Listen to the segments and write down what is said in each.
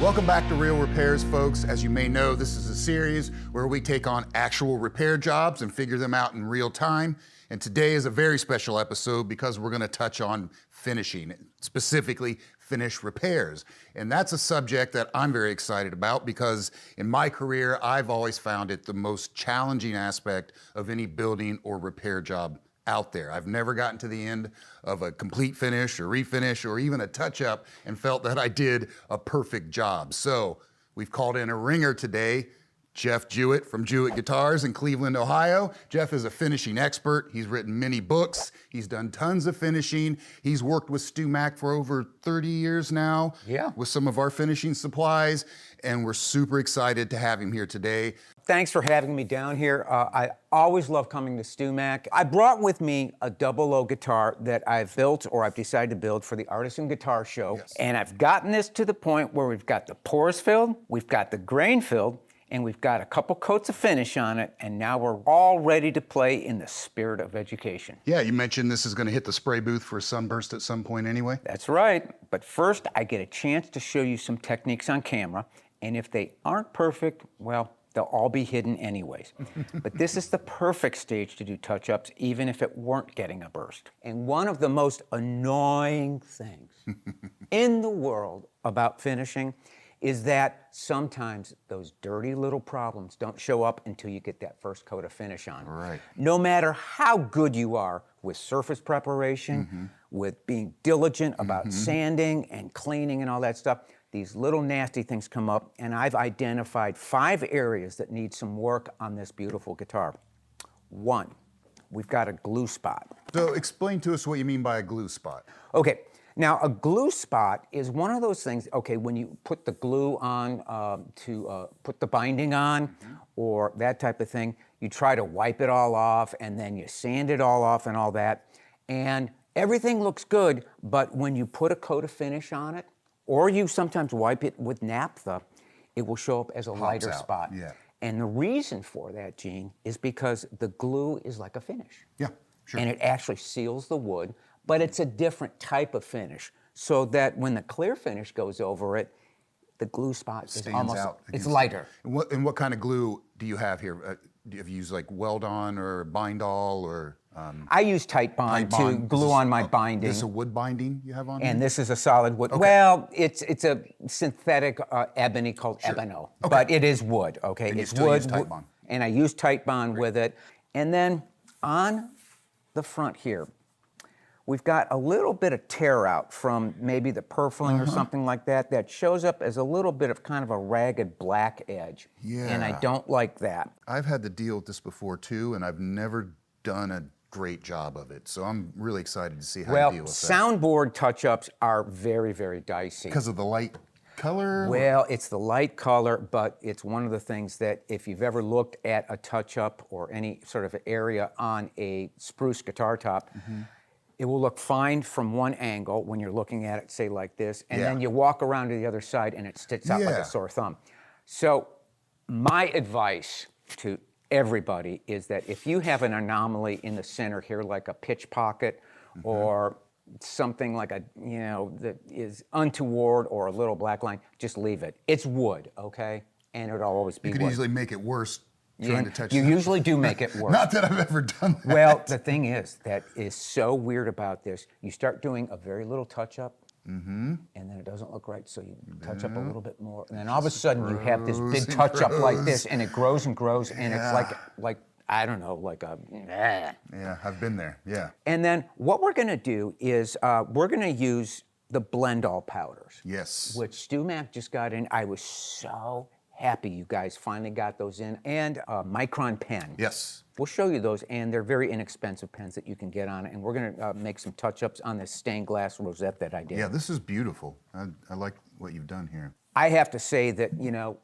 Welcome back to Real Repairs, folks. As you may know, this is a series where we take on actual repair jobs and figure them out in real time. And today is a very special episode because we're going to touch on finishing, specifically finish repairs. And that's a subject that I'm very excited about because in my career, I've always found it the most challenging aspect of any building or repair job out there. I've never gotten to the end of a complete finish or refinish or even a touch-up and felt that I did a perfect job. So we've called in a ringer today, Jeff Jewitt from Jewitt Guitars in Cleveland, Ohio. Jeff is a finishing expert. He's written many books. He's done tons of finishing. He's worked with StewMac for over 30 years now with some of our finishing supplies, and we're super excited to have him here today. Thanks for having me down here. I always love coming to StewMac. I brought with me a double O guitar that I've built or I've decided to build for the Artisan Guitar Show. Yes. And I've gotten this to the point where we've got the pores filled, we've got the grain filled, and we've got a couple coats of finish on it, and now we're all ready to play in the spirit of education. Yeah, you mentioned this is going to hit the spray booth for a sunburst at some point anyway. That's right. But first, I get a chance to show you some techniques on camera, and if they aren't perfect, well, they'll all be hidden anyways. But this is the perfect stage to do touch-ups, even if it weren't getting a burst. And one of the most annoying things in the world about finishing is that sometimes those dirty little problems don't show up until you get that first coat of finish on. Right. No matter how good you are with surface preparation, with being diligent about sanding and cleaning and all that stuff, these little nasty things come up, and I've identified 5 areas that need some work on this beautiful guitar. 1, we've got a glue spot. So explain to us what you mean by a glue spot. Okay, now a glue spot is one of those things, okay, when you put the glue on to put the binding on or that type of thing, you try to wipe it all off and then you sand it all off and all that, and everything looks good, but when you put a coat of finish on it, or you sometimes wipe it with naphtha, it will show up as a lighter spot. Yeah. And the reason for that, Gene, is because the glue is like a finish. Yeah, sure. And it actually seals the wood, but it's a different type of finish, so that when the clear finish goes over it, the glue spot is almost, it's lighter. And what kind of glue do you have here? Do you use like Weld-On or Bindall or? I use Tight Bond to glue on my binding. This is a wood binding you have on And here? this is a solid wood. Okay. Well, it's a synthetic ebony called Ebano, but it is wood, okay? And it's you still wood, use Tight Bond. and I use Tight Bond with it. And then on the front here, we've got a little bit of tear out from maybe the purfling or something like that that shows up as a little bit of kind of a ragged black edge. Yeah. And I don't like that. I've had to deal with this before too, and I've never done a great job of it. So I'm really excited to see how you deal with that. Soundboard touch-ups are very, very dicey. Because of the light color? Well, it's the light color, but it's one of the things that if you've ever looked at a touch-up or any sort of area on a spruce guitar top, it will look fine from one angle when you're looking at it, say like this, and then you walk around to the other side and it sticks out like a sore thumb. So my advice to everybody is that if you have an anomaly in the center here, like a pitch pocket or something like a, you know, that is untoward or a little black line, just leave it. It's wood, okay? And it'll always be wood. You could easily make it worse trying to touch You that. usually do make it worse. Not that I've ever done that. Well, the thing is, that is so weird about this. You start doing a very little touch-up, and then it doesn't look right, so you touch up a little bit more, and then all of a sudden you have this big touch-up like this, and it grows and grows, and it's like I don't know, like a. Yeah, I've been there. Yeah. And then what we're going to do is we're going to use the Blendal powders. Yes. Which StewMac just got in. I was so happy you guys finally got those in, and a Micron pen. Yes. We'll show you those, and they're very inexpensive pens that you can get on it, and we're gonna make some touch-ups on this stained glass rosette that I did. Yeah, this is beautiful. I like what you've done here. I have to say that, you know,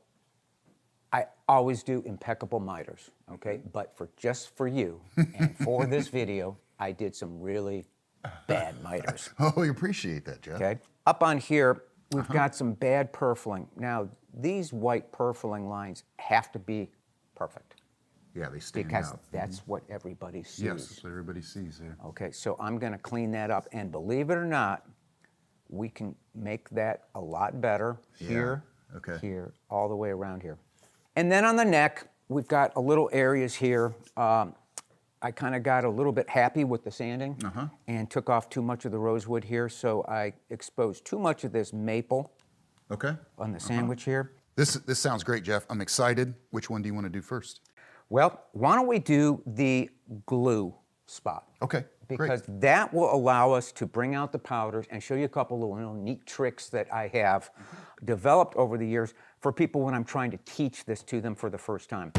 I always do impeccable miters, okay? But just for you, and for this video, I did some really bad miters. Oh, we appreciate that, Jeff. Okay? Up on here, we've got some bad purfling. Now, these white purfling lines have to be perfect. Yeah, they stand Because out. that's what everybody sees. Yes, that's what everybody sees here. Okay, so I'm gonna clean that up, and believe it or not, we can make that a lot better here Okay. here, all the way around here. And then on the neck, we've got a little areas here. I kind of got a little bit happy with the sanding and took off too much of the rosewood here, so I exposed too much of this maple on the sandwich here. This sounds great, Jeff. I'm excited. Which one do you want to do first? Well, why don't we do the glue spot? Okay, because that will allow us to bring out the powders and show you a couple of little neat tricks that I have developed over the years for people when I'm trying to teach this to them for the first time.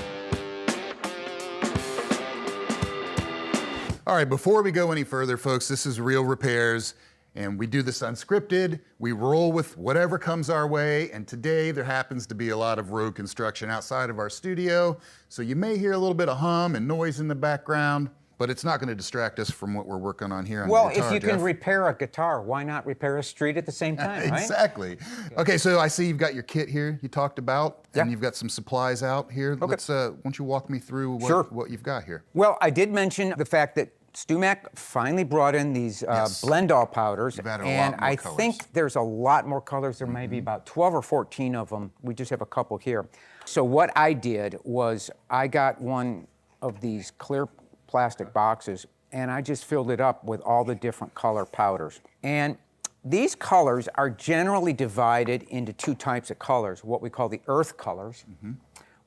All right, before we go any further, folks, this is Real Repairs, and we do this unscripted. We roll with whatever comes our way, and today there happens to be a lot of road construction outside of our studio, so you may hear a little bit of hum and noise in the background, but it's not going to distract us from what we're working on here on the guitar, Well, if you Jeff. can repair a guitar, why not repair a street at the same time, right? Exactly. Okay, so I see you've got your kit here you talked about, and you've got some supplies out here. Let's, why don't you walk me through what you've got here? Well, I did mention the fact that StewMac finally brought in these Blendal powders, and I think there's a lot more colors. There may be about 12 or 14 of them. We just have a couple here. So what I did was I got one of these clear plastic boxes, and I just filled it up with all the different color powders. And these colors are generally divided into two types of colors, what we call the earth colors,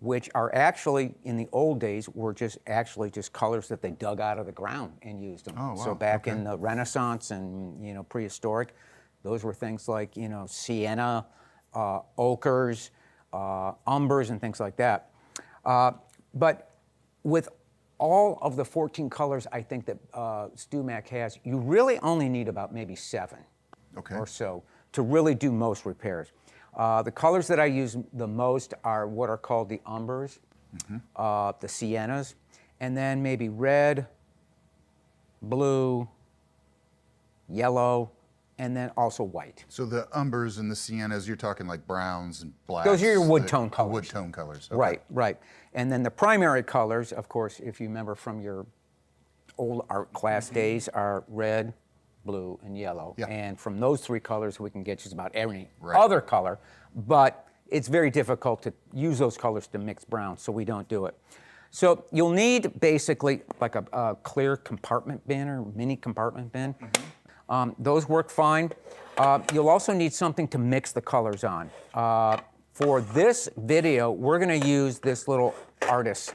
which are actually, in the old days, were just colors that they dug out of the ground and used them. Oh, wow. So back in the Renaissance and prehistoric, those were things like sienna, ochres, umbers, and things like that. But with all of the 14 colors I think that StewMac has, you really only need about maybe 7 or so to really do most repairs. The colors that I use the most are what are called the umbers, the siennas, and then maybe red, blue, yellow, and then also white. So the umbers and the siennas, you're talking like browns and blacks. Those are your wood tone colors. Wood tone colors. Okay. Right, right. And then the primary colors, of course, if you remember from your old art class days, are red, blue, and yellow. And from those 3 colors, we can get just about any other color, but it's very difficult to use those colors to mix brown, so we don't do it. So you'll need basically like a clear compartment bin or mini compartment bin. Those work fine. You'll also need something to mix the colors on. For this video, we're gonna use this little artist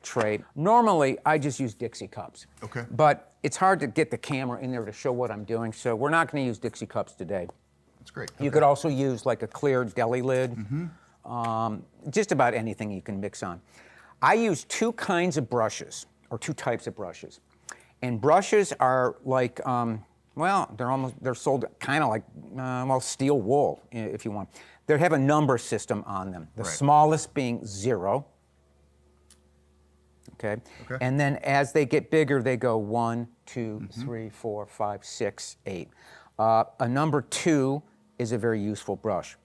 tray. Normally, I just use Dixie cups. But it's hard to get the camera in there to show what I'm doing, so we're not gonna use Dixie cups today. That's great. You could also use like a clear deli lid, just about anything you can mix on. I use 2 kinds of brushes, or 2 types of brushes. And brushes are like, well, they're sold kind of like, well, steel wool, if you want. They have a number system on them, the smallest being 0. Okay. And then as they get bigger, they go 1, 2, 3, 4, 5, 6, 8. A number 2 is a very useful brush.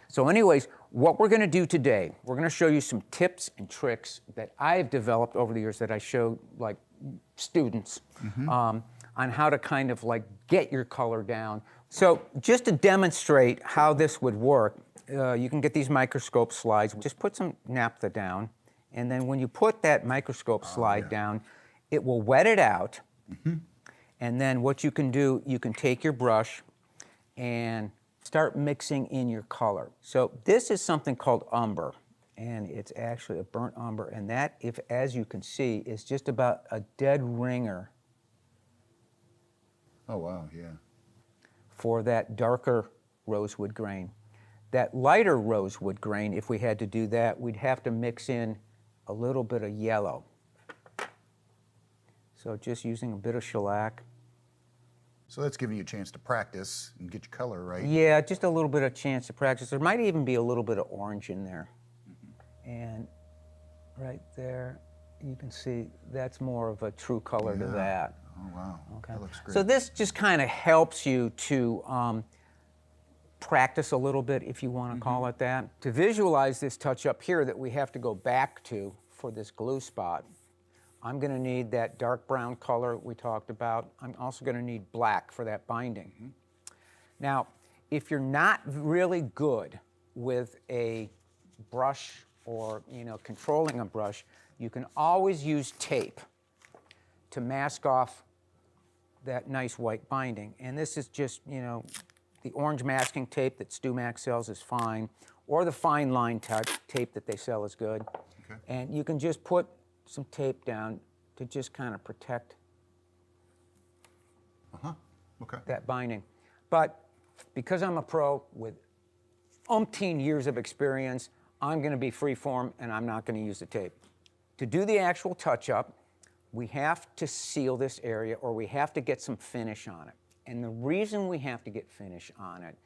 So anyways, what we're gonna do today, we're gonna show you some tips and tricks that I've developed over the years that I show like students on how to kind of like get your color down. So just to demonstrate how this would work, you can get these microscope slides. Just put some naphtha down, and then when you put that microscope slide down, it will wet it out. And then what you can do, you can take your brush and start mixing in your color. So this is something called umber, and it's actually a burnt umber, and that, as you can see, is just about a dead ringer. Oh, wow, for that darker rosewood grain. That lighter rosewood grain, if we had to do that, we'd have to mix in a little bit of yellow. So just using a bit of shellac. So that's giving you a chance to practice and get your color right. Yeah, just a little bit of chance to practice. There might even be a little bit of orange in there. And right there, you can see that's more of a true color to that. Oh, wow. That looks great. So this just kind of helps you to practice a little bit, if you want to call it that. To visualize this touch up here that we have to go back to for this glue spot, I'm going to need that dark brown color we talked about. I'm also going to need black for that binding. Now, if you're not really good with a brush or, controlling a brush, you can always use tape to mask off that nice white binding. And this is just, the orange masking tape that StewMac sells is fine, or the fine line tape that they sell is good. Okay. And you can just put some tape down to just kind of protect that binding. But because I'm a pro with umpteen years of experience, I'm going to be freeform and I'm not going to use the tape. To do the actual touch-up, we have to seal this area or we have to get some finish on it. And the reason we have to get finish on it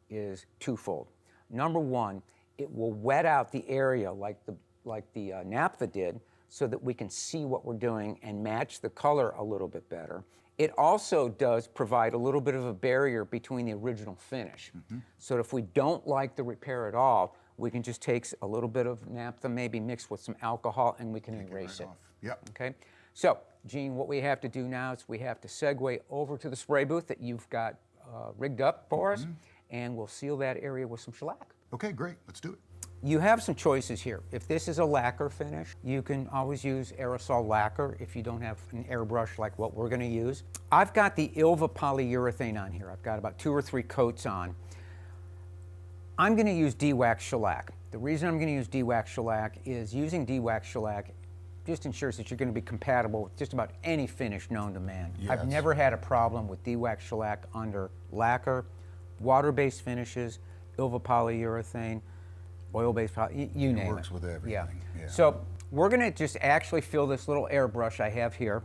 is twofold. Number one, it will wet out the area like the naphtha did so that we can see what we're doing and match the color a little bit better. It also does provide a little bit of a barrier between the original finish. So if we don't like the repair at all, we can just take a little bit of naphtha, maybe mixed with some alcohol, and we can erase it. Yep. Okay? So, Gene, what we have to do now is we have to segue over to the spray booth that you've got rigged up for us, and we'll seal that area with some shellac. Okay, great. Let's do it. You have some choices here. If this is a lacquer finish, you can always use aerosol lacquer if you don't have an airbrush like what we're going to use. I've got the Ilva polyurethane on here. I've got about 2 or 3 coats on. I'm going to use de-wax shellac. The reason I'm going to use de-wax shellac is using de-wax shellac just ensures that you're going to be compatible with just about any finish known to man. Yes. I've never had a problem with de-wax shellac under lacquer, water-based finishes, Ilva polyurethane, oil-based, you name it. It works with everything. Yeah. So we're going to just actually fill this little airbrush I have here.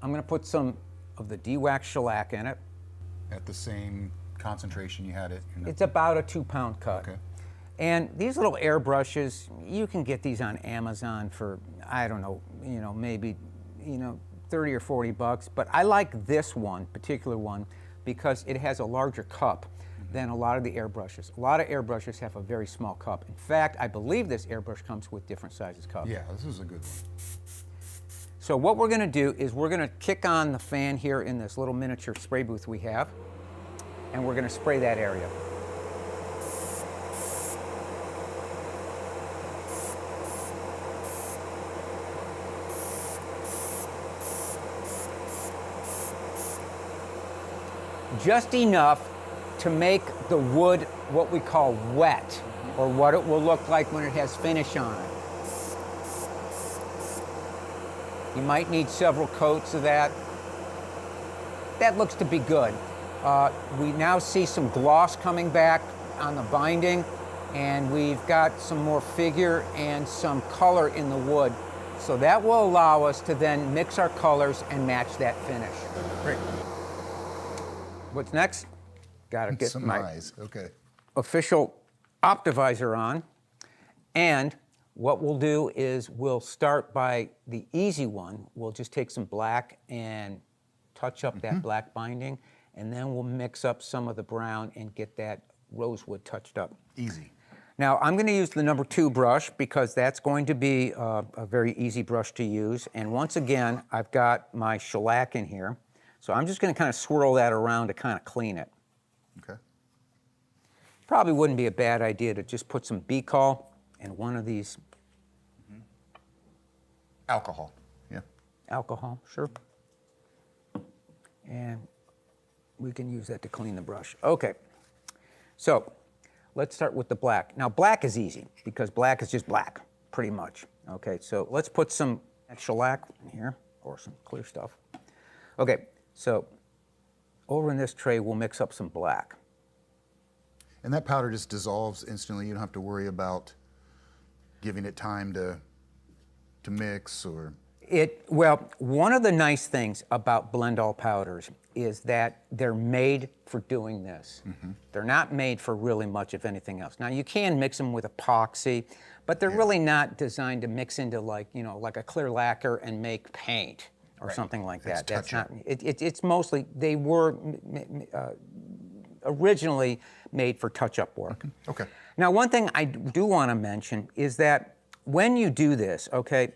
I'm going to put some of the de-wax shellac in it. At the same concentration you had it? It's about a 2-pound cut. Okay. And these little airbrushes, you can get these on Amazon for, I don't know, maybe, 30 or 40 bucks. But I like this one, particular one, because it has a larger cup than a lot of the airbrushes. A lot of airbrushes have a very small cup. In fact, I believe this airbrush comes with different sizes cups. Yeah, this is a good one. So what we're going to do is we're going to kick on the fan here in this little miniature spray booth we have, and we're going to spray that area. Just enough to make the wood what we call wet, or what it will look like when it has finish on it. You might need several coats of that. That looks to be good. We now see some gloss coming back on the binding, and we've got some more figure and some color in the wood. So that will allow us to then mix our colors and match that finish. Great. What's next? Gotta get Some my eyes. Okay. official optivisor on. And what we'll do is we'll start by the easy one. We'll just take some black and touch up that black binding, and then we'll mix up some of the brown and get that rosewood touched up. Easy. Now, I'm going to use the number 2 brush because that's going to be a very easy brush to use. And once again, I've got my shellac in here. So I'm just going to kind of swirl that around to kind of clean it. Okay. Probably wouldn't be a bad idea to just put some Behkol in one of these. Alcohol. Yeah. Alcohol, sure. And we can use that to clean the brush. Okay, so let's start with the black. Now, black is easy because black is just black, pretty much. Okay, so let's put some shellac in here, or some clear stuff. Okay, so over in this tray, we'll mix up some black. And that powder just dissolves instantly. You don't have to worry about giving it time to mix or... Well, one of the nice things about Blendal powders is that they're made for doing this. They're not made for really much of anything else. Now, you can mix them with epoxy, but they're really not designed to mix into like a clear lacquer and make paint or something like that. That's not. It's mostly, they were originally made for touch-up work. Okay. Now, one thing I do want to mention is that when you do this, okay,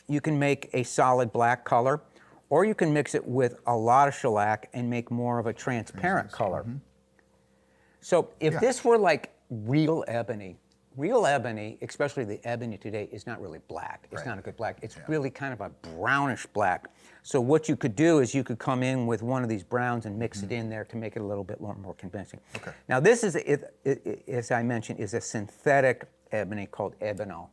you can make a solid black color, or you can mix it with a lot of shellac and make more of a transparent color. So if this were like real ebony, especially the ebony today, is not really black. It's not a good black. It's really kind of a brownish black. So what you could do is you could come in with one of these browns and mix it in there to make it a little bit more convincing. Okay. Now this is, as I mentioned, is a synthetic ebony called Ebonol.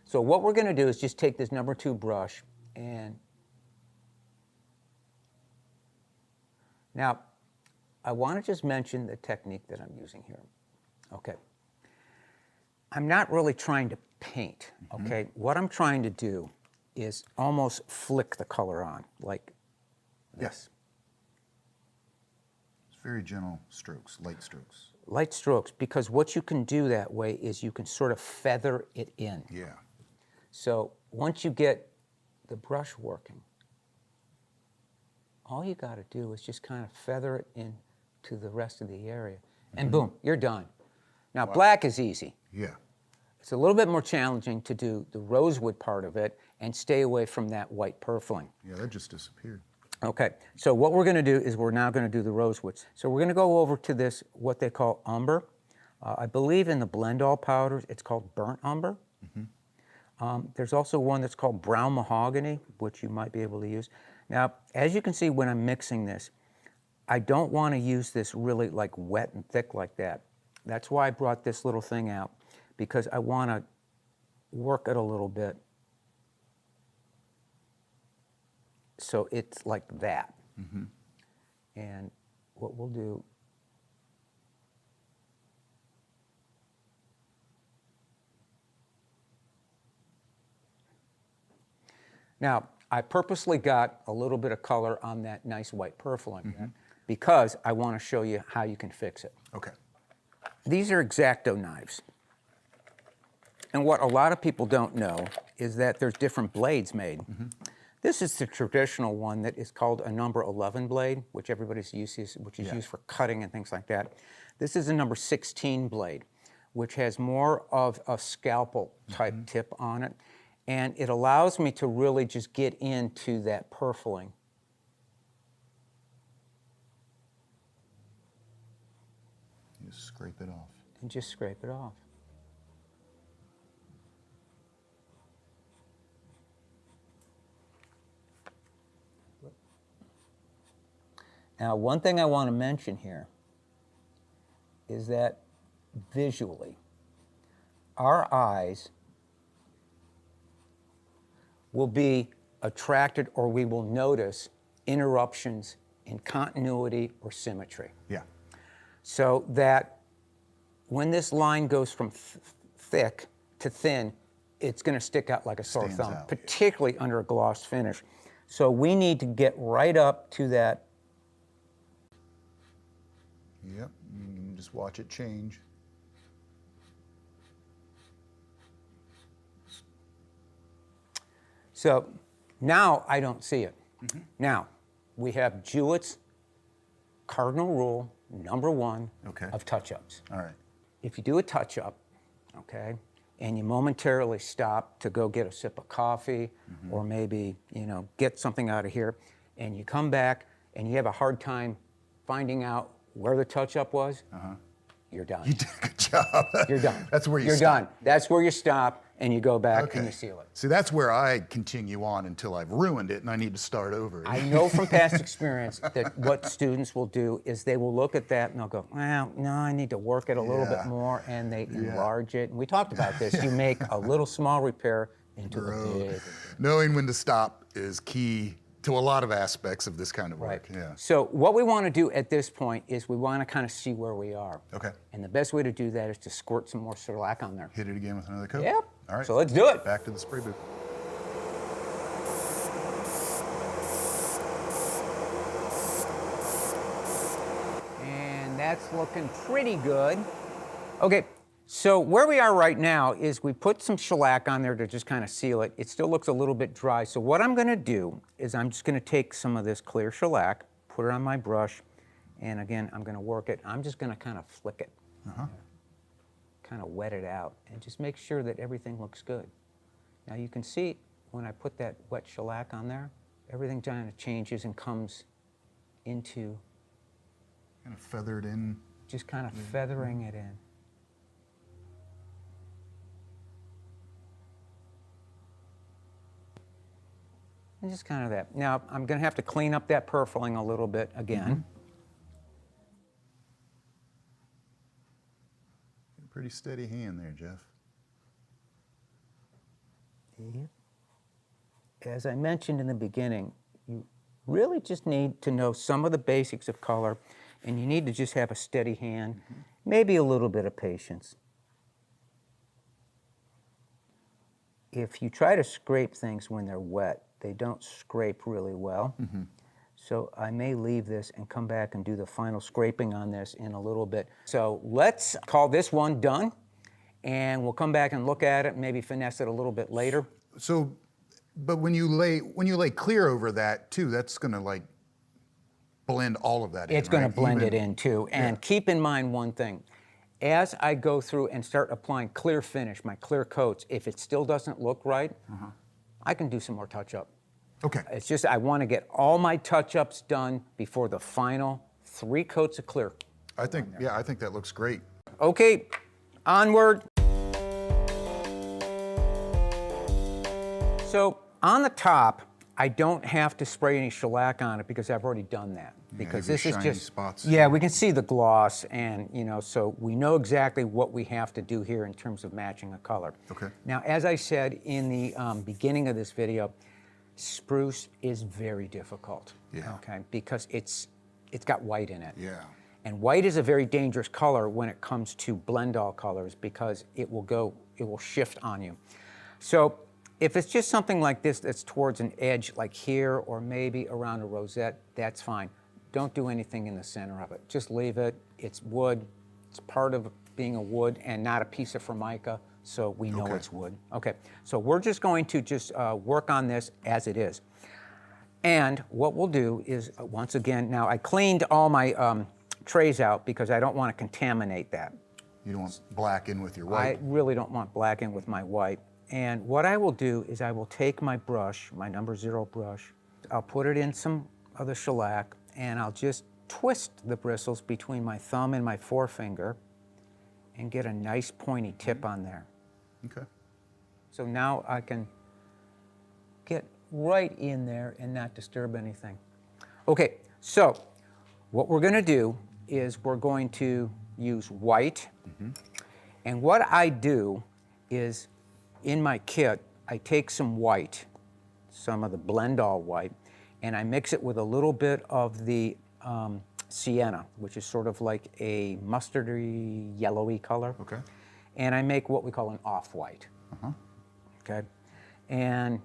So what we're going to do is just take this number 2 brush and now I want to just mention the technique that I'm using here. Okay. I'm not really trying to paint, okay? What I'm trying to do is almost flick the color on, like this. Yes. It's very gentle strokes, light strokes. Light strokes, because what you can do that way is you can sort of feather it in. Yeah. So once you get the brush working, all you got to do is just kind of feather it in to the rest of the area, and boom, you're done. Now, black is easy. Yeah. It's a little bit more challenging to do the rosewood part of it and stay away from that white purfling. Yeah, that just disappeared. Okay, so what we're going to do is we're now going to do the rosewoods. So we're going to go over to this, what they call umber. I believe in the Blendal powders, it's called burnt umber. There's also one that's called brown mahogany, which you might be able to use. Now, as you can see when I'm mixing this, I don't want to use this really like wet and thick like that. That's why I brought this little thing out, because I want to work it a little bit so it's like that. And what we'll do, now I purposely got a little bit of color on that nice white purfling because I want to show you how you can fix it. Okay. These are X-Acto knives. And what a lot of people don't know is that there's different blades made. This is the traditional one that is called a number 11 blade, which everybody's uses, which is used for cutting and things like that. This is a number 16 blade, which has more of a scalpel type tip on it. And it allows me to really just get into that purfling. You just scrape it off. And just scrape it off. Now, one thing I want to mention here is that visually, our eyes will be attracted, or we will notice interruptions in continuity or symmetry. Yeah. So that when this line goes from thick to thin, it's going to stick out like a sore Stands thumb, out, particularly under a gloss finish. So we need to get right up to that. Yep. You can just watch it change. So now I don't see it. Now, we have Jewitt's cardinal rule, number 1 of touch-ups. All right. If you do a touch-up, okay, and you momentarily stop to go get a sip of coffee or maybe, you know, get something out of here, and you come back and you have a hard time finding out where the touch-up was, you're done. You did a good job. You're done. That's where you're stop. done. That's where you stop and you go back and you seal it. See, that's where I continue on until I've ruined it and I need to start over. I know from past experience that what students will do is they will look at that and they'll go, well, no, I need to work it a little bit more, and they enlarge it. And we talked about this. You make a little small repair into a big. Knowing when to stop is key to a lot of aspects of this kind of work. Right. Yeah. So what we want to do at this point is we want to kind of see where we are. Okay. And the best way to do that is to squirt some more shellac on there. Hit it again with another coat? Yep. All right. So let's do it. Back to the spray booth. And that's looking pretty good. Okay. So where we are right now is we put some shellac on there to just kind of seal it. It still looks a little bit dry. So what I'm going to do is I'm just going to take some of this clear shellac, put it on my brush, and again, I'm going to work it. I'm just going to kind of flick it, kind of wet it out, and just make sure that everything looks good. Now you can see when I put that wet shellac on there, everything kind of changes and comes into Kind of feathered in. just kind of feathering it in. And just kind of that. Now, I'm going to have to clean up that purfling a little bit again. Pretty steady hand there, Jeff. As I mentioned in the beginning, you really just need to know some of the basics of color, and you need to just have a steady hand, maybe a little bit of patience. If you try to scrape things when they're wet, they don't scrape really well. So I may leave this and come back and do the final scraping on this in a little bit. So let's call this one done, and we'll come back and look at it, maybe finesse it a little bit later. So, but when you lay clear over that too, that's going to like blend all of that in. It's going to right? blend it in too. And keep in mind one thing. As I go through and start applying clear finish, my clear coats, if it still doesn't look right, I can do some more touch-up. Okay. It's just I want to get all my touch-ups done before the final 3 coats of clear. I think, yeah, I think that looks great. Okay, onward. So on the top, I don't have to spray any shellac on it because I've already done that. Because your this is shiny just spots. Yeah, we can see the gloss, and so we know exactly what we have to do here in terms of matching a color. Okay. Now, as I said in the beginning of this video, spruce is very difficult. Yeah. Okay, because it's got white in it. Yeah. And white is a very dangerous color when it comes to Blendal colors because it will shift on you. So if it's just something like this that's towards an edge like here or maybe around a rosette, that's fine. Don't do anything in the center of it. Just leave it. It's wood. It's part of being a wood and not a piece of Formica, so we know it's wood. Okay, so we're just going to just work on this as it is. And what we'll do is, once again, now I cleaned all my trays out because I don't want to contaminate that. You don't want black in with your white. I really don't want black in with my white. And what I will do is I will take my brush, my number 0 brush, I'll put it in some of the shellac, and I'll just twist the bristles between my thumb and my forefinger and get a nice pointy tip on there. Okay. So now I can get right in there and not disturb anything. Okay, so what we're going to do is we're going to use white. And what I do is in my kit, I take some white, some of the Blendal white, and I mix it with a little bit of the sienna, which is sort of like a mustardy, yellowy color. Okay. And I make what we call an off-white. Okay. And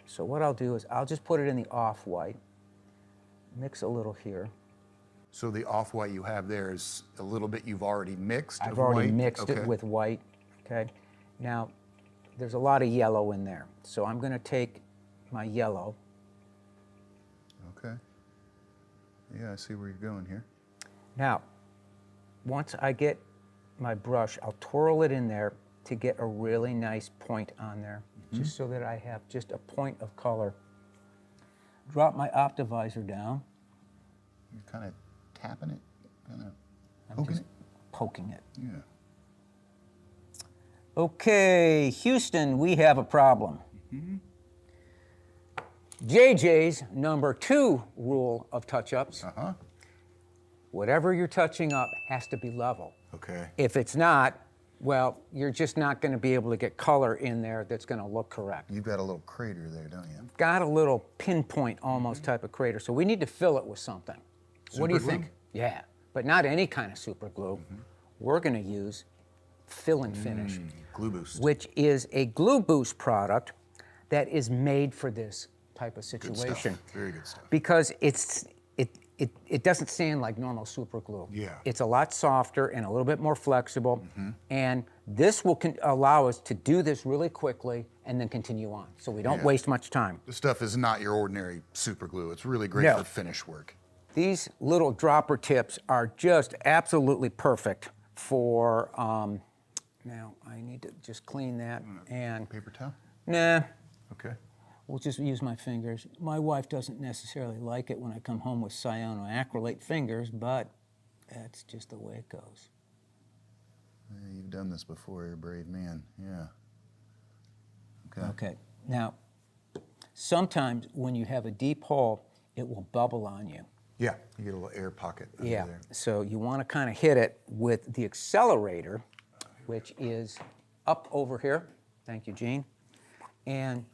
so what I'll do is I'll just put it in the off-white, mix a little here. So the off-white you have there is a little bit you've already mixed. I've of already white? mixed it Okay. with white. Okay. Now, there's a lot of yellow in there. So I'm going to take my yellow. Okay. Yeah, I see where you're going here. Now, once I get my brush, I'll twirl it in there to get a really nice point on there, just so that I have just a point of color. Drop my optivisor down. You're kind of tapping it, kind of I'm poking just it. poking it. Yeah. Okay, Houston, we have a problem. JJ's number 2 rule of touch-ups, whatever you're touching up has to be level. Okay. If it's not, well, you're just not going to be able to get color in there that's going to look correct. You've got a little crater there, don't you? Got a little pinpoint almost type of crater, so we need to fill it with something. What do you Super glue? think? Yeah, but not any kind of super glue. We're going to use fill and finish, GluBoost. which is a GluBoost product that is made for this type of Good situation. stuff. Very good stuff. Because it doesn't stand like normal super glue. Yeah. It's a lot softer and a little bit more flexible, and this will allow us to do this really quickly and then continue on, so we don't waste much time. This stuff is not your ordinary super glue. It's really great No. for finish work. These little dropper tips are just absolutely perfect for, now I need to just clean that and, Paper towel? nah, Okay. we'll just use my fingers. My wife doesn't necessarily like it when I come home with cyanoacrylate fingers, but that's just the way it goes. Yeah, you've done this before, you're a brave man, yeah. Okay, now, sometimes when you have a deep hole, it will bubble on you. Yeah, you get a little air pocket under there. So you want to kind of hit it with the accelerator, which is up over here. Thank you, Gene. And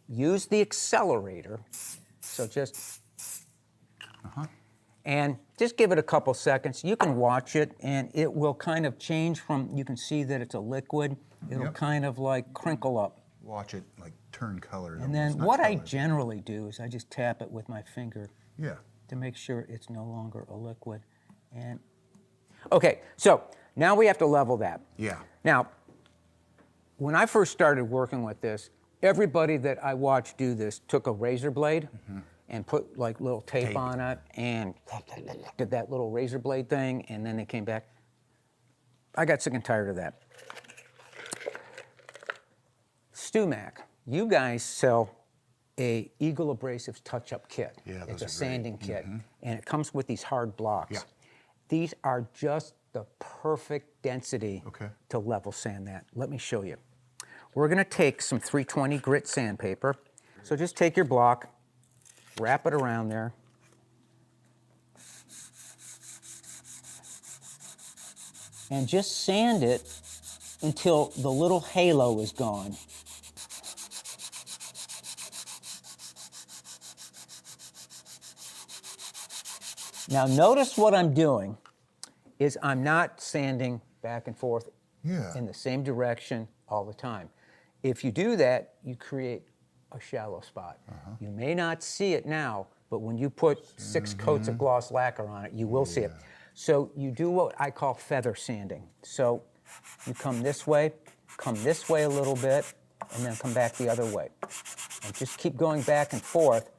use the accelerator. So just, and just give it a couple seconds. You can watch it, and it will kind of change from, you can see that it's a liquid. It'll kind of like crinkle up. Watch it like turn color. And then what I generally do is I just tap it with my finger to make sure it's no longer a liquid. And okay, so now we have to level that. Yeah. Now, when I first started working with this, everybody that I watched do this took a razor blade and put like little tape on it and did that little razor blade thing, and then they came back. I got sick and tired of that. StewMac, you guys sell a Eagle Abrasives touch-up kit. Yeah, it's those a are sanding great. kit, and it comes with these hard blocks. Yeah. These are just the perfect density to level sand that. Let me show you. We're going to take some 320 grit sandpaper. So just take your block, wrap it around there. And just sand it until the little halo is gone. Now notice what I'm doing is I'm not sanding back and forth in the same direction all the time. If you do that, you create a shallow spot. You may not see it now, but when you put 6 coats of gloss lacquer on it, you will see it. So you do what I call feather sanding. So you come this way a little bit, and then come back the other way. And just keep going back and forth.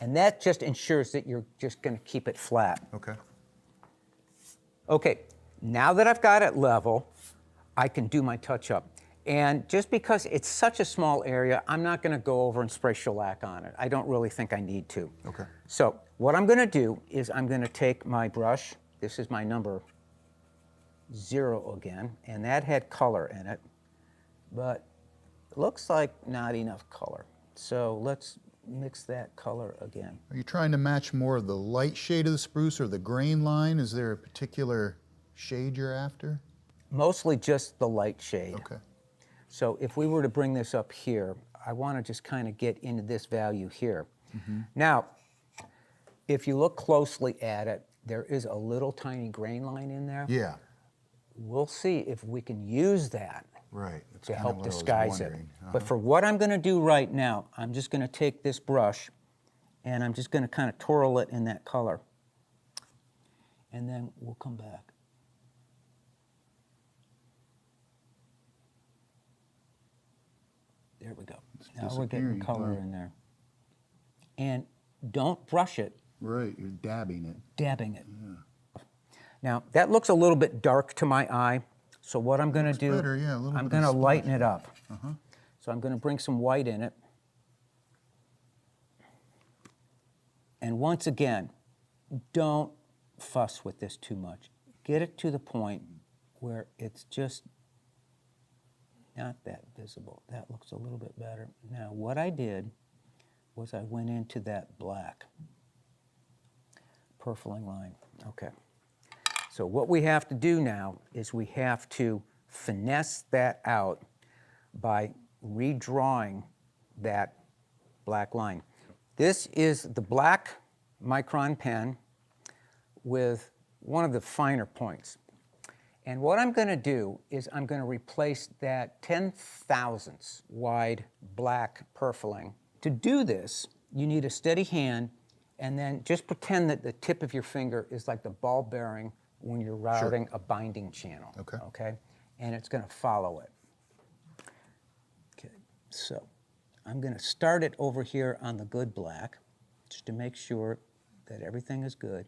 And that just ensures that you're just going to keep it flat. Okay, now that I've got it level, I can do my touch-up. And just because it's such a small area, I'm not going to go over and spray shellac on it. I don't really think I need to. So what I'm going to do is I'm going to take my brush. This is my number 0 again, and that had color in it, but it looks like not enough color. So let's mix that color again. Are you trying to match more of the light shade of the spruce or the grain line? Is there a particular shade you're after? Mostly just the light shade. So if we were to bring this up here, I want to just kind of get into this value here. Now, if you look closely at it, there is a little tiny grain line in there. We'll see if we can use that to help disguise it. But for what I'm going to do right now, I'm just going to take this brush and I'm just going to kind of twirl it in that color. And then we'll come back. There we go. Now we're getting color in there. And don't brush it. You're dabbing it. Dabbing it. Now, that looks a little bit dark to my eye, so what I'm going to do, I'm going to lighten it up. So I'm going to bring some white in it. And once again, don't fuss with this too much. Get it to the point where it's just not that visible. That looks a little bit better. Now, what I did was I went into that black purfling line. Okay. So what we have to do now is we have to finesse that out by redrawing that black line. This is the black Micron pen with one of the finer points. And what I'm going to do is I'm going to replace that 10/1000ths wide black purfling. To do this, you need a steady hand, and then just pretend that the tip of your finger is like the ball bearing when you're routing a binding channel. Okay? And it's going to follow it. Okay, so I'm going to start it over here on the good black, just to make sure that everything is good.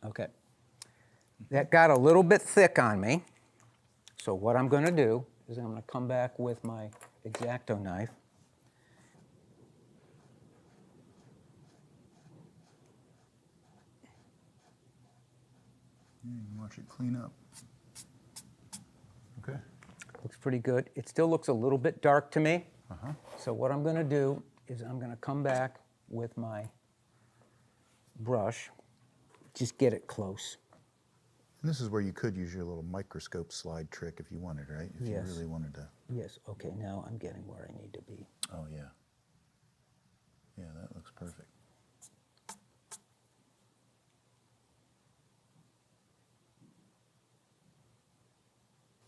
Okay. That got a little bit thick on me. So what I'm going to do is I'm going to come back with my X-Acto knife. Watch it clean up. Okay. Looks pretty good. It still looks a little bit dark to me. Uh-huh. So what I'm going to do is I'm going to come back with my brush, just get it close. And this is where you could use your little microscope slide trick if you wanted, right? If Yes. you really wanted to. Yes, okay, now I'm getting where I need to be. Oh, yeah. Yeah, that looks perfect.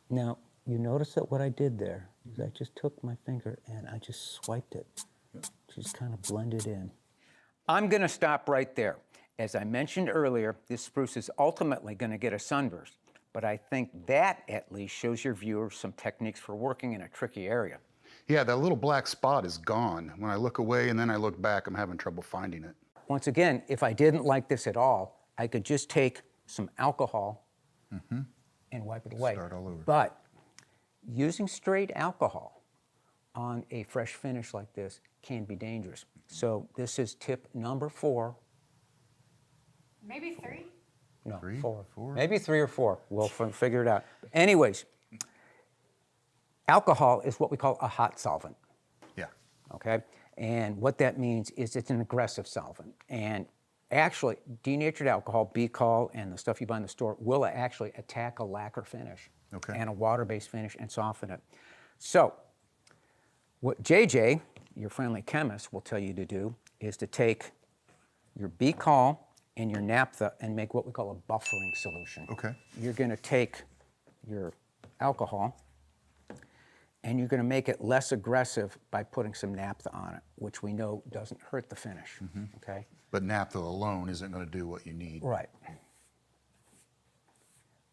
Now, you notice that what I did there is I just took my finger and I just swiped it. Yep. Just kind of blended in. I'm going to stop right there. As I mentioned earlier, this spruce is ultimately going to get a sunburst, but I think that at least shows your viewers some techniques for working in a tricky area. Yeah, that little black spot is gone. When I look away and then I look back, I'm having trouble finding it. Once again, if I didn't like this at all, I could just take some alcohol and wipe it away. Start all over. But using straight alcohol on a fresh finish like this can be dangerous. So this is tip number 4. Maybe 3? No, 3, 4. 4? Maybe 3 or 4. We'll figure it out. Anyways, alcohol is what we call a hot solvent. Yeah. Okay? And what that means is it's an aggressive solvent. And actually, denatured alcohol, Behkol, and the stuff you buy in the store will actually attack a lacquer finish and a water-based finish and soften it. So what JJ, your friendly chemist, will tell you to do is to take your Behkol and your naphtha and make what we call a buffering solution. Okay. You're going to take your alcohol and you're going to make it less aggressive by putting some naphtha on it, which we know doesn't hurt the finish. Okay? But naphtha alone isn't going to do what you need. Right.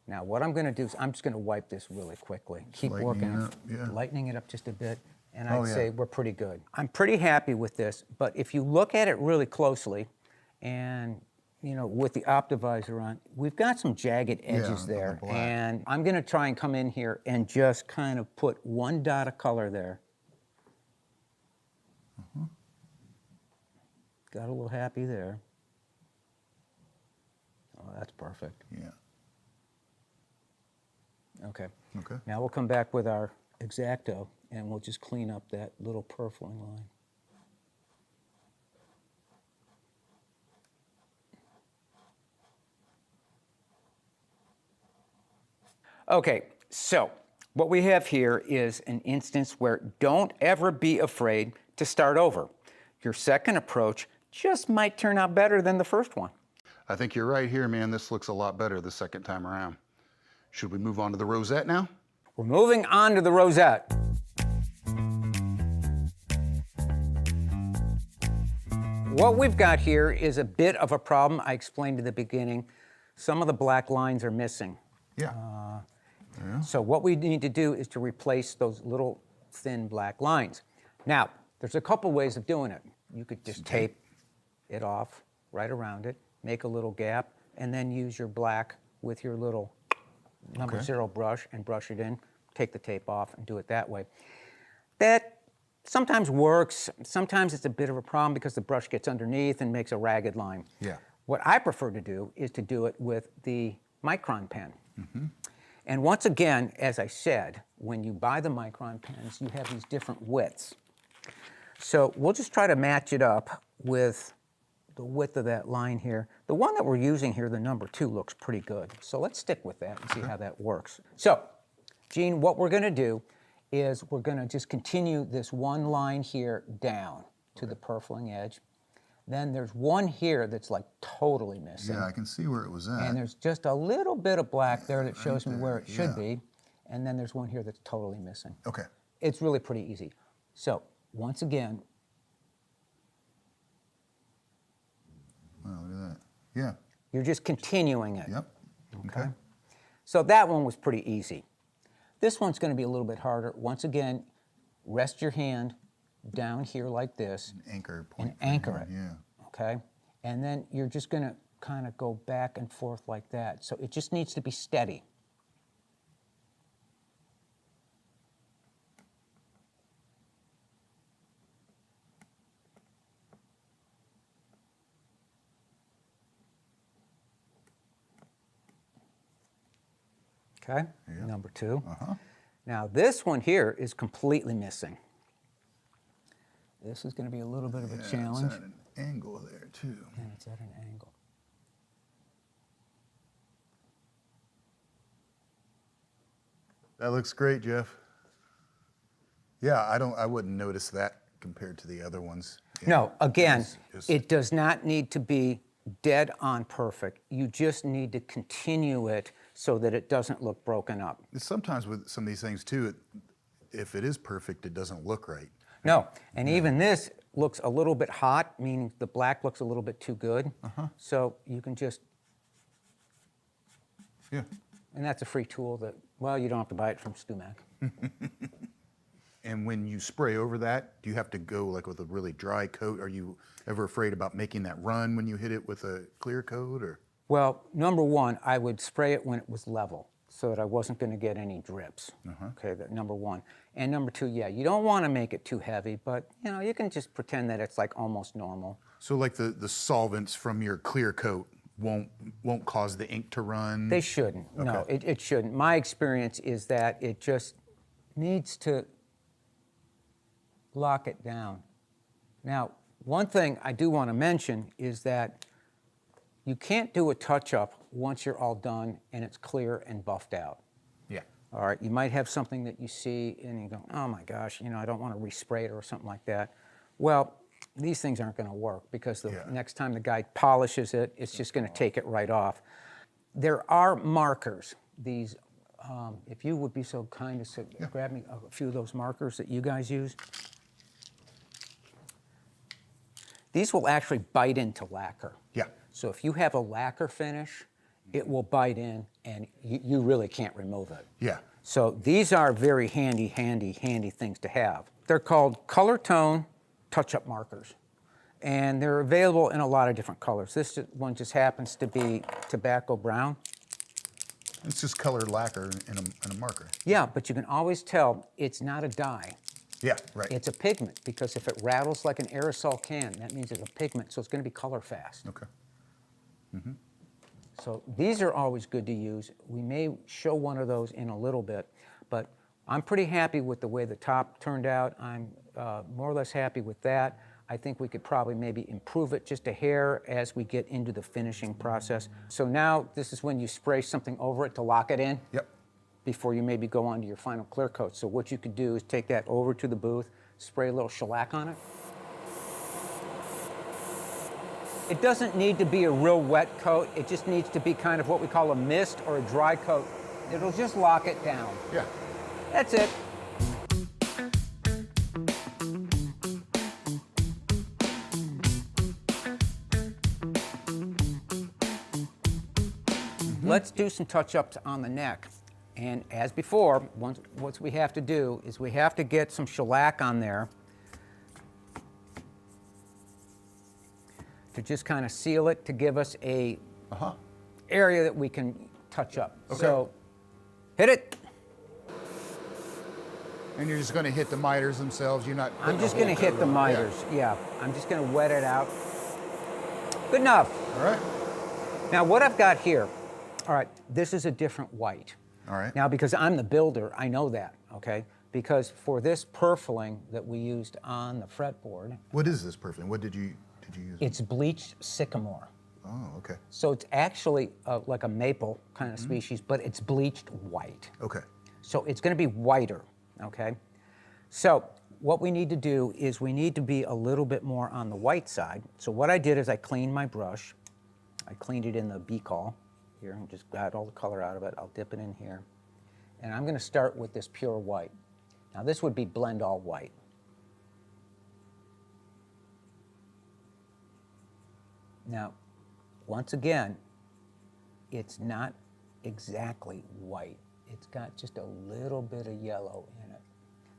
Now what I'm going to do is I'm just going to wipe this really quickly. Keep lightening working, it up, yeah. lightening it up just a bit, and Oh, I'd yeah. say we're pretty good. I'm pretty happy with this, but if you look at it really closely, and you know, with the Optivisor on, we've got some jagged edges on the there, black. and I'm going to try and come in here and just kind of put one dot of color there. Got a little happy there. Oh, that's perfect. Yeah. Okay. Okay. Now we'll come back with our X-Acto and we'll just clean up that little purfling line. Okay, so what we have here is an instance where don't ever be afraid to start over. Your second approach just might turn out better than the first one. I think you're right here, man. This looks a lot better the second time around. Should we move on to the rosette now? We're moving on to the rosette. What we've got here is a bit of a problem. I explained at the beginning. Some of the black lines are missing. Yeah. So what we need to do is to replace those little thin black lines. Now, there's a couple ways of doing it. You could just tape it off right around it, make a little gap, and then use your black with your little number 0 brush and brush it in, take the tape off and do it that way. That sometimes works. Sometimes it's a bit of a problem because the brush gets underneath and makes a ragged line. Yeah. What I prefer to do is to do it with the Micron pen. And once again, as I said, when you buy the Micron pens, you have these different widths. So we'll just try to match it up with the width of that line here. The one that we're using here, the number 2, looks pretty good. So let's stick with that and see how that works. So, Gene, what we're going to do is we're going to just continue this one line here down to the purfling edge. Then there's one here that's like totally missing. Yeah, I can see where it was at. And there's just a little bit of black there that shows me where it should be. And then there's one here that's totally missing. Okay. It's really pretty easy. So, once again, Wow, look at that. Yeah. you're just continuing it. Yep. Okay. So that one was pretty easy. This one's going to be a little bit harder. Once again, rest your hand down here like this. Anchor point. And anchor it. Yeah. Okay? And then you're just going to kind of go back and forth like that. So it just needs to be steady. Okay, number 2. Now this one here is completely missing. This is going to be a little bit of a challenge. It's at an angle there too. And it's at an angle. That looks great, Jeff. Yeah, I wouldn't notice that compared to the other ones. Yeah. No, again, It's- it does not need to be dead on perfect. You just need to continue it so that it doesn't look broken up. Sometimes with some of these things too, if it is perfect, it doesn't look right. No, and even this looks a little bit hot, meaning the black looks a little bit too good. So you can just, Yeah. and that's a free tool that, well, you don't have to buy it from StewMac. And when you spray over that, do you have to go like with a really dry coat? Are you ever afraid about making that run when you hit it with a clear coat, or? Well, number one, I would spray it when it was level so that I wasn't going to get any drips. Okay, that number one. And number two, yeah, you don't want to make it too heavy, but you know, you can just pretend that it's like almost normal. So like the solvents from your clear coat won't cause the ink to run? They shouldn't. No, Okay. it shouldn't. My experience is that it just needs to lock it down. Now, one thing I do want to mention is that you can't do a touch-up once you're all done and it's clear and buffed out. Yeah. All right, you might have something that you see and you go, oh my gosh, you know, I don't want to respray it or something like that. Well, these things aren't going to work because the next time the guy polishes it, it's just going to take it right off. There are markers. These, if you would be so kind as to grab me a few of those markers that you guys use. These will actually bite into lacquer. Yeah. So if you have a lacquer finish, it will bite in and you really can't remove it. Yeah. So these are very handy things to have. They're called ColorTone touch-up markers. And they're available in a lot of different colors. This one just happens to be tobacco brown. It's just colored lacquer in a marker. Yeah, but you can always tell it's not a dye. Yeah, right. It's a pigment, because if it rattles like an aerosol can, that means it's a pigment, so it's going to be color fast. Okay. So these are always good to use. We may show one of those in a little bit, but I'm pretty happy with the way the top turned out. I'm more or less happy with that. I think we could probably maybe improve it just a hair as we get into the finishing process. So now this is when you spray something over it to lock it in. Yep. Before you maybe go on to your final clear coat. So what you could do is take that over to the booth, spray a little shellac on it. It doesn't need to be a real wet coat. It just needs to be kind of what we call a mist or a dry coat. It'll just lock it down. Yeah. That's it. Let's do some touch-ups on the neck. And as before, what we have to do is we have to get some shellac on there to just kind of seal it, to give us a area that we can touch up. Okay. So, hit it. And you're just going to hit the miters themselves. You're not. I'm just going to hit the miters. Yeah, I'm just going to wet it out. Good enough. All right. Now what I've got here, all right, this is a different white. All right. Now, because I'm the builder, I know that, okay? Because for this purfling that we used on the fretboard, What is this purfling? What did you use? it's bleached sycamore. Oh, okay. So it's actually like a maple kind of species, but it's bleached white. Okay. So it's going to be whiter, okay? So what we need to do is we need to be a little bit more on the white side. So what I did is I cleaned my brush. I cleaned it in the Behkol here and just got all the color out of it. I'll dip it in here. And I'm going to start with this pure white. Now this would be Blendal white. Now, once again, it's not exactly white. It's got just a little bit of yellow in it.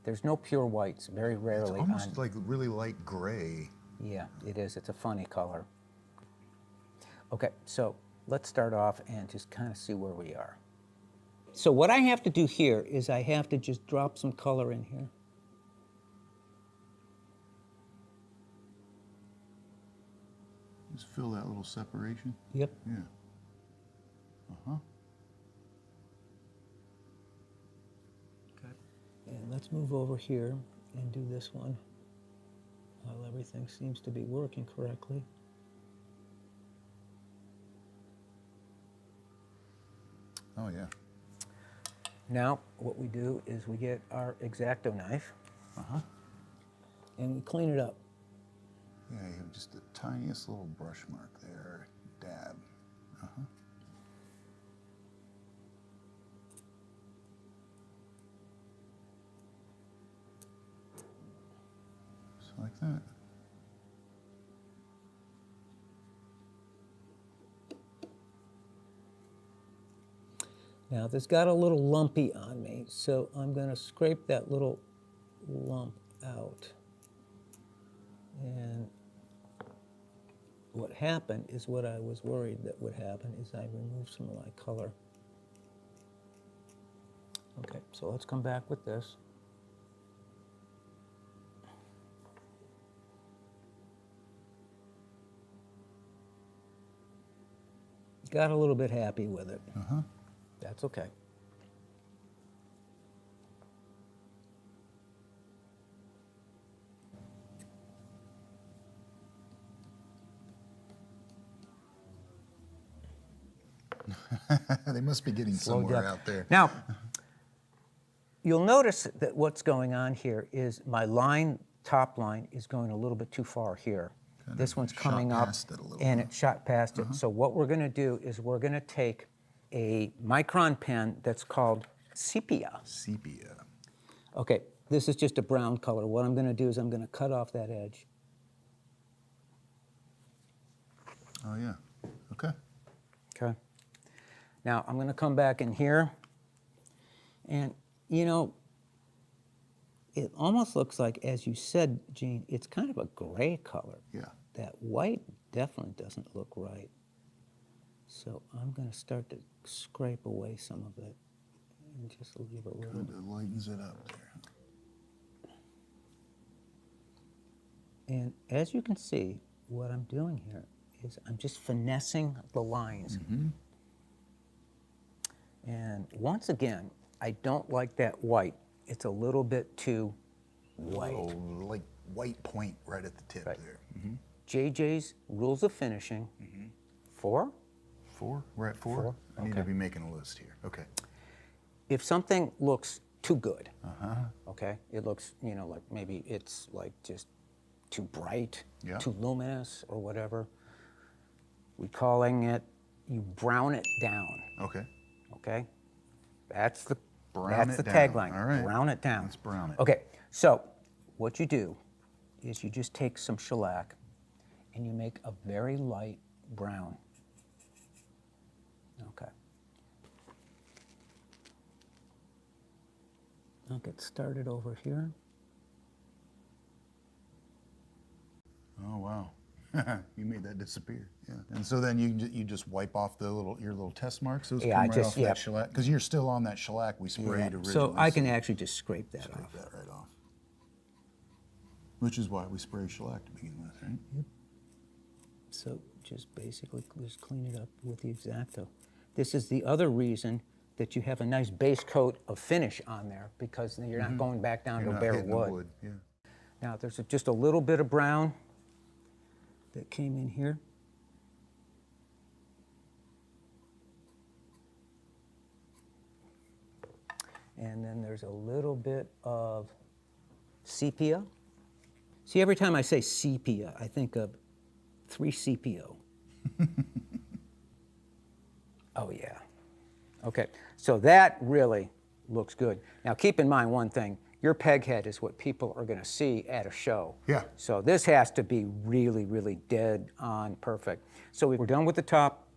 There's no pure whites, very rarely. It's almost like really light gray. Yeah, it is. It's a funny color. Okay, so let's start off and just kind of see where we are. So what I have to do here is I have to just drop some color in here. Just fill that little separation. Yep. Yeah. Uh-huh. Okay. And let's move over here and do this one while everything seems to be working correctly. Oh, yeah. Now, what we do is we get our X-Acto knife and we clean it up. Yeah, you have just the tiniest little brush mark there, dab. Just like that. Now, this got a little lumpy on me, so I'm going to scrape that little lump out. And what happened is what I was worried that would happen is I removed some of my color. Okay, so let's come back with this. Got a little bit happy with it. That's okay. They must be getting somewhere out there. Now, you'll notice that what's going on here is my line, top line, is going a little bit too far here. This one's coming up and it shot past it. So what we're going to do is we're going to take a Micron pen that's called Sepia. Sepia. Okay, this is just a brown color. What I'm going to do is I'm going to cut off that edge. Oh, yeah. Okay. Okay. Now, I'm going to come back in here, and, you know, it almost looks like, as you said, Gene, it's kind of a gray color. Yeah. That white definitely doesn't look right. So I'm going to start to scrape away some of it and just leave a little. Good, it lightens it up there. And as you can see, what I'm doing here is I'm just finessing the lines. And once again, I don't like that white. It's a little bit too white. Oh, like white point right at the tip there. JJ's rules of finishing. 4? 4? We're at 4? 4? I need to be making a list here. Okay. If something looks too good, okay, it looks, you know, like maybe it's like just too bright, too luminous or whatever, we're calling it, you brown it down. Okay. Okay? That's the Brown that's it the down. tagline. All right. Brown it down. Let's brown it. Okay, so what you do is you just take some shellac and you make a very light brown. Okay. I'll get started over here. Oh, wow. You made that disappear. Yeah. And so then you just wipe off the your little test marks. Those come right off that shellac because you're still on that shellac we sprayed originally. So I can actually just scrape that off. Scrape that right off. Which is why we spray shellac to begin with, right? Yep. So just basically just clean it up with the X-Acto. This is the other reason that you have a nice base coat of finish on there, because you're not going back down to bare wood. Yeah. Now there's just a little bit of brown that came in here. And then there's a little bit of sepia. See, every time I say sepia, I think of 3CPO. Oh, yeah. Okay, so that really looks good. Now, keep in mind one thing. Your peg head is what people are going to see at a show. Yeah. So this has to be really, really dead on perfect. So we're done with the top.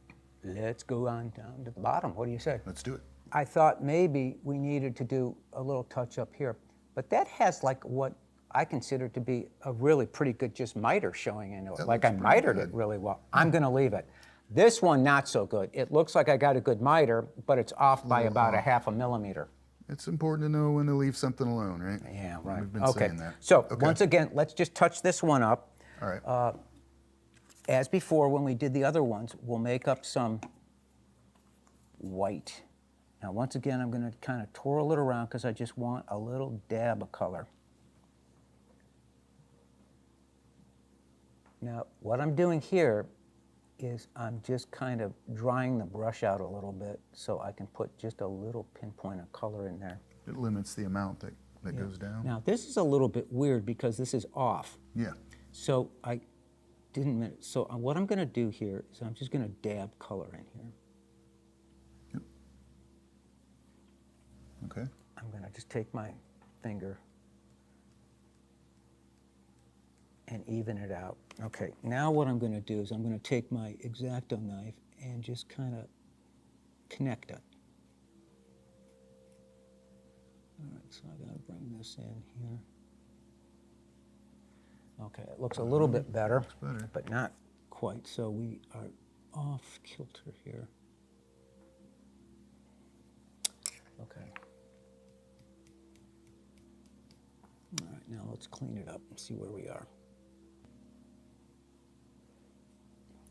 Let's go on down to the bottom. What do you say? Let's do it. I thought maybe we needed to do a little touch up here, but that has like what I consider to be a really pretty good just miter showing into it. Like I mitered it really well. I'm going to leave it. This one, not so good. It looks like I got a good miter, but it's off by about a half a millimeter. It's important to know when to leave something alone, right? Yeah, right. We've been Okay. saying that. So once again, let's just touch this one up. All right. As before, when we did the other ones, we'll make up some white. Now, once again, I'm going to kind of twirl it around because I just want a little dab of color. Now, what I'm doing here is I'm just kind of drying the brush out a little bit so I can put just a little pinpoint of color in there. It limits the amount that goes down. Now, this is a little bit weird because this is off. Yeah. So I didn't, so what I'm going to do here is I'm just going to dab color in here. Yep. Okay. I'm going to just take my finger and even it out. Okay, now what I'm going to do is I'm going to take my X-Acto knife and just kind of connect it. All right, so I got to bring this in here. Okay, it looks a little bit better, but not quite. So we are off kilter here. Okay. All right, now let's clean it up and see where we are.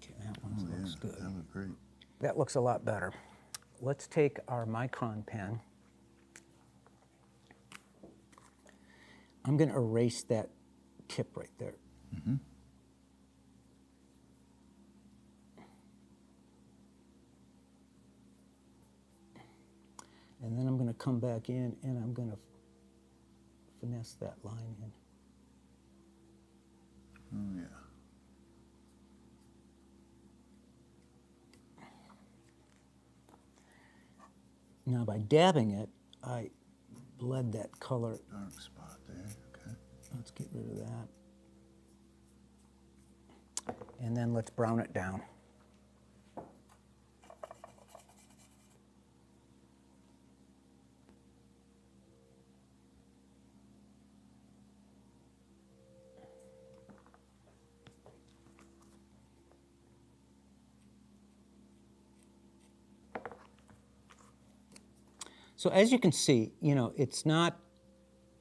Okay, that one looks good. That looks great. That looks a lot better. Let's take our Micron pen. I'm going to erase that tip right there. Mm-hmm. And then I'm going to come back in and I'm going to finesse that line in. Oh, yeah. Now, by dabbing it, I bled that color. Dark spot there, okay. Let's get rid of that. And then let's brown it down. So as you can see, you know, it's not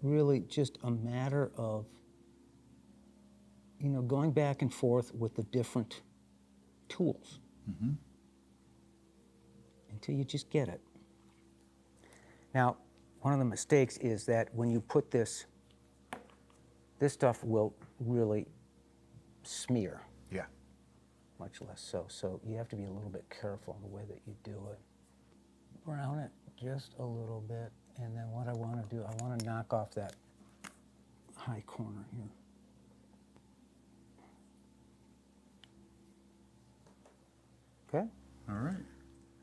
really just a matter of, you know, going back and forth with the different tools until you just get it. Now, one of the mistakes is that when you put this stuff will really smear. Yeah. Much less so. So you have to be a little bit careful in the way that you do it. Brown it just a little bit, and then what I want to do, I want to knock off that high corner here. Okay? All right.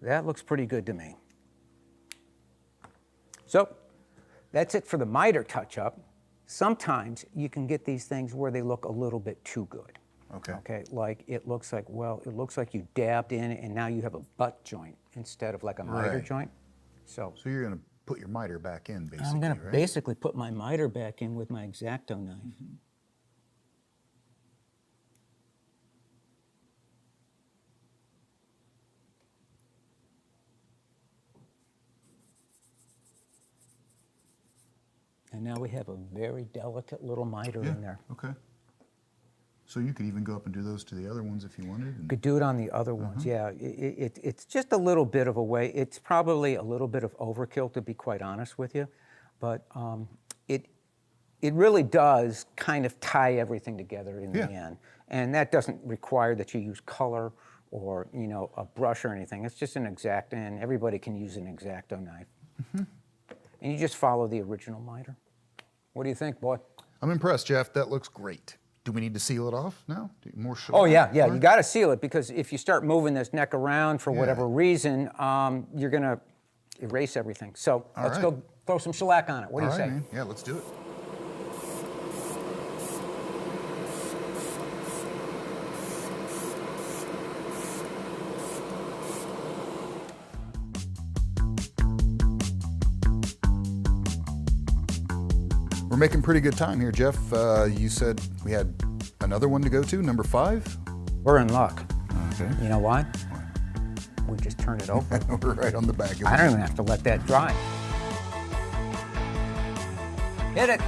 That looks pretty good to me. So that's it for the miter touch-up. Sometimes you can get these things where they look a little bit too good. Okay. Okay, like it looks like, well, it looks like you dabbed in and now you have a butt joint instead of like a miter Right. joint. So you're going to put your miter back in, basically, I'm going to right? basically put my miter back in with my X-Acto knife. And now we have a very delicate little miter in there. Okay. So you could even go up and do those to the other ones if you wanted? And Could do it on the other ones, yeah. It's just a little bit of a way. It's probably a little bit of overkill, to be quite honest with you, but it really does kind of tie everything together in the end. And that doesn't require that you use color or, you know, a brush or anything. It's just an X-Acto, and everybody can use an X-Acto knife. And you just follow the original miter. What do you think, boy? I'm impressed, Jeff. That looks great. Do we need to seal it off now? More Oh, yeah, shellac? you got to seal it, because if you start moving this neck around for whatever reason, you're going to erase everything. So let's go throw some shellac on it. What do you say? Man. Yeah, let's do it. We're making pretty good time here, Jeff. You said we had another one to go to, number 5? We're in luck. Okay. You know why? We just turn it over. We're right on the back of it. I don't even have to let that dry. Hit it.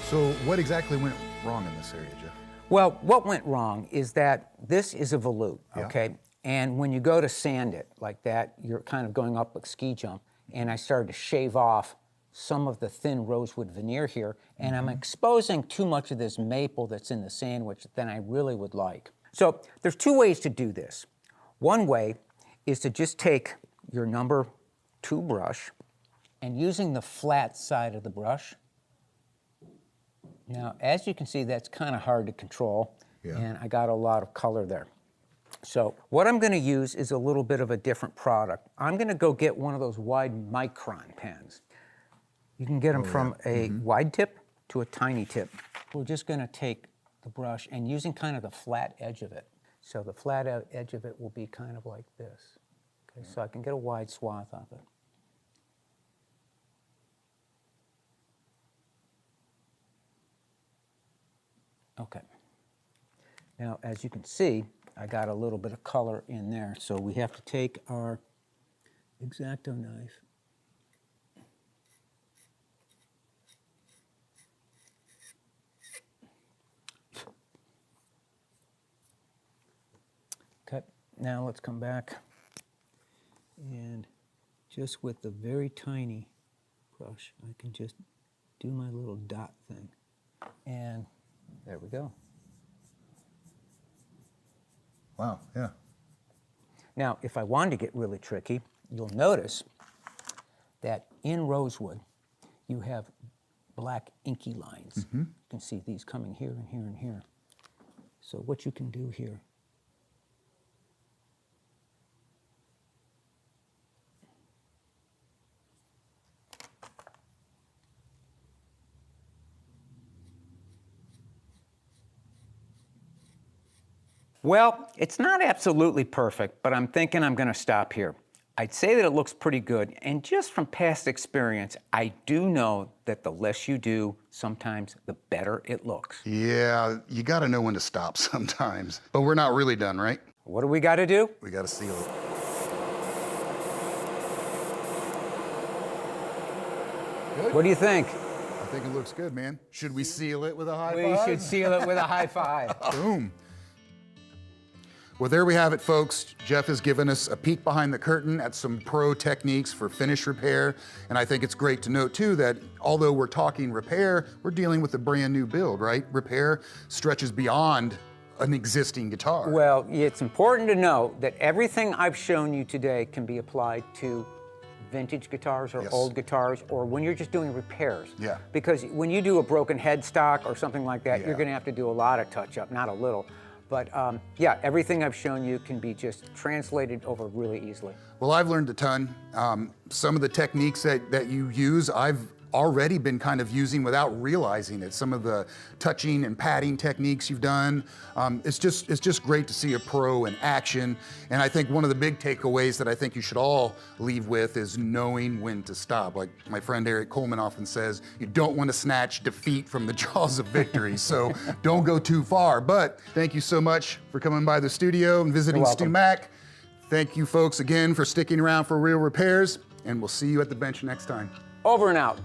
So what exactly went wrong in this area, Jeff? Well, what went wrong is that this is a volute, Yeah. okay? And when you go to sand it like that, you're kind of going up a ski jump. And I started to shave off some of the thin rosewood veneer here, and I'm exposing too much of this maple that's in the sandwich than I really would like. So there's two ways to do this. One way is to just take your number 2 brush and using the flat side of the brush. Now, as you can see, that's kind of hard to control, and I got a lot of color there. So what I'm going to use is a little bit of a different product. I'm going to go get one of those wide Micron pens. You can get them from a wide tip to a tiny tip. We're just going to take the brush and using kind of the flat edge of it. So the flat edge of it will be kind of like this. Okay, so I can get a wide swath of it. Okay. Now, as you can see, I got a little bit of color in there, so we have to take our X-Acto knife cut. Now let's come back and just with the very tiny brush, I can just do my little dot thing, and there we go. Wow, yeah. Now, if I wanted to get really tricky, you'll notice that in rosewood, you have black inky lines. You can see these coming here and here and here. So what you can do here, well, it's not absolutely perfect, but I'm thinking I'm going to stop here. I'd say that it looks pretty good, and just from past experience, I do know that the less you do, sometimes the better it looks. Yeah, you got to know when to stop sometimes. But we're not really done, right? What do we got to do? We got to seal it. Good. What do you think? I think it looks good, man. Should we seal it with a high We five? should seal it with a high five. Boom. Well, there we have it, folks. Jeff has given us a peek behind the curtain at some pro techniques for finish repair. And I think it's great to note, too, that although we're talking repair, we're dealing with a brand new build, right? Repair stretches beyond an existing guitar. Well, it's important to know that everything I've shown you today can be applied to vintage guitars or Yes. old guitars, or when you're just doing repairs. Yeah. Because when you do a broken headstock or something like that, Yeah. you're going to have to do a lot of touch-up, not a little. But yeah, everything I've shown you can be just translated over really easily. Well, I've learned a ton. Some of the techniques that you use, I've already been kind of using without realizing it. Some of the touching and patting techniques you've done. It's just great to see a pro in action. And I think one of the big takeaways that I think you should all leave with is knowing when to stop. Like my friend Eric Coleman often says, you don't want to snatch defeat from the jaws of victory. So don't go too far. But thank you so much for coming by the studio and visiting You're welcome. StewMac. Thank you folks again for sticking around for Real Repairs, and we'll see you at the bench next time. Over and out.